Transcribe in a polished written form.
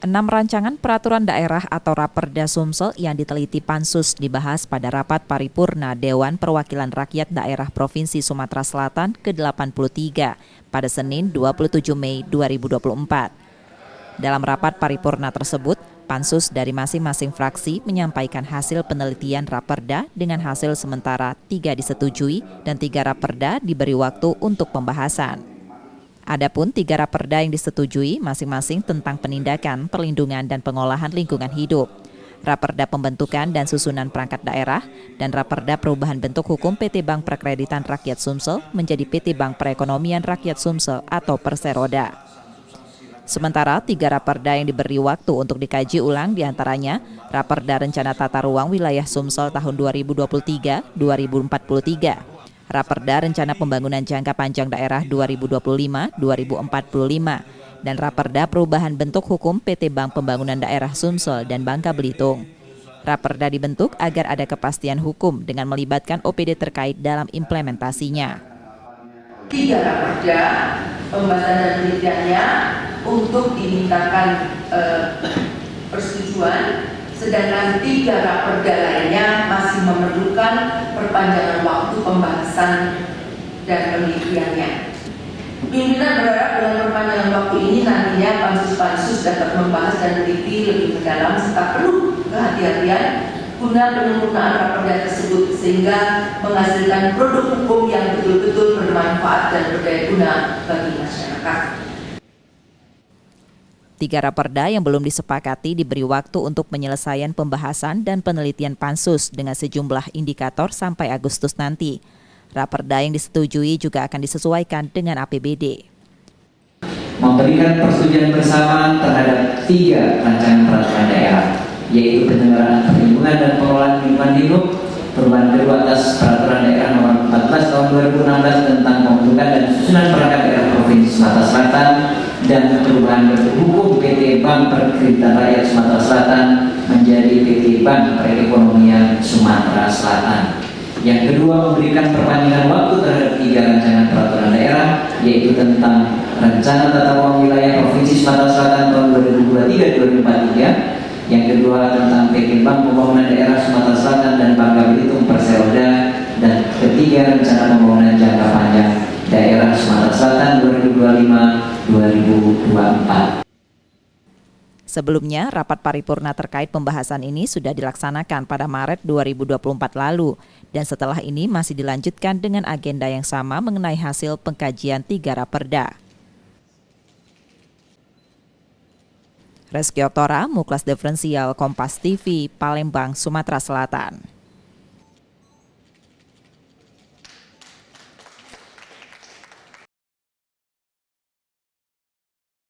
6 rancangan peraturan daerah atau Raperda Sumsel yang diteliti Pansus dibahas pada rapat paripurna Dewan Perwakilan Rakyat Daerah Provinsi Sumatera Selatan ke-83 pada Senin 27 Mei 2024. Dalam rapat paripurna tersebut, Pansus dari masing-masing fraksi menyampaikan hasil penelitian Raperda dengan hasil sementara 3 disetujui dan 3 Raperda diberi waktu untuk pembahasan. Adapun 3 Raperda yang disetujui masing-masing tentang penindakan, perlindungan, dan pengolahan lingkungan hidup. Raperda pembentukan dan susunan perangkat daerah dan Raperda perubahan bentuk hukum PT Bank Perkreditan Rakyat Sumsel menjadi PT Bank Perekonomian Rakyat Sumsel atau Perseroda. Sementara 3 Raperda yang diberi waktu untuk dikaji ulang diantaranya Raperda Rencana Tata Ruang Wilayah Sumsel tahun 2023-2043, Raperda Rencana Pembangunan Jangka Panjang Daerah 2025-2045, dan Raperda Perubahan Bentuk Hukum PT Bank Pembangunan Daerah Sumsel dan Bangka Belitung. Raperda dibentuk agar ada kepastian hukum dengan melibatkan OPD terkait dalam implementasinya. 3 Raperda, pembahasan dan penelitiannya untuk dimintakan persetujuan, sedangkan 3 Raperda lainnya masih memerlukan perpanjangan waktu pembahasan dan penelitiannya. Pimpinan berharap dengan perpanjangan waktu ini nantinya pansus-pansus dapat membahas dan meneliti lebih mendalam serta perlu kehati-hatian guna penyempurnaan Raperda tersebut sehingga menghasilkan produk hukum yang betul-betul bermanfaat dan berdaya guna bagi masyarakat. 3 Raperda yang belum disepakati diberi waktu untuk penyelesaian pembahasan dan penelitian Pansus dengan sejumlah indikator sampai Agustus nanti. Raperda yang disetujui juga akan disesuaikan dengan APBD. Memberikan persetujuan bersama terhadap 3 rancangan peraturan daerah, yaitu penyelenggaraan perlindungan dan pengelolaan lingkungan hidup, perubahan kedua atas peraturan daerah nomor 14 tahun 2016 tentang pembentukan dan susunan perangkat daerah Provinsi Sumatera Selatan, dan perubahan bentuk hukum PT Bank Perkreditan Rakyat Sumatera Selatan menjadi PT Bank Perekonomian Sumatera Selatan. Yang kedua, memberikan perpanjangan waktu terhadap 3 rancangan peraturan daerah, yaitu tentang Rencana Tata Ruang Wilayah Provinsi Sumatera Selatan tahun 2023-2043, yang kedua tentang PT Bank Pembangunan Daerah Sumatera Selatan dan Bangka Belitung Perseroda, dan ketiga Rencana Pembangunan Jangka Panjang Daerah Sumatera Selatan 2025-2024. Sebelumnya, rapat paripurna terkait pembahasan ini sudah dilaksanakan pada Maret 2024 lalu, dan setelah ini masih dilanjutkan dengan agenda yang sama mengenai hasil pengkajian 3 Raperda. Reski Oktora, Muklas Diferensial, Kompas TV, Palembang, Sumatera Selatan.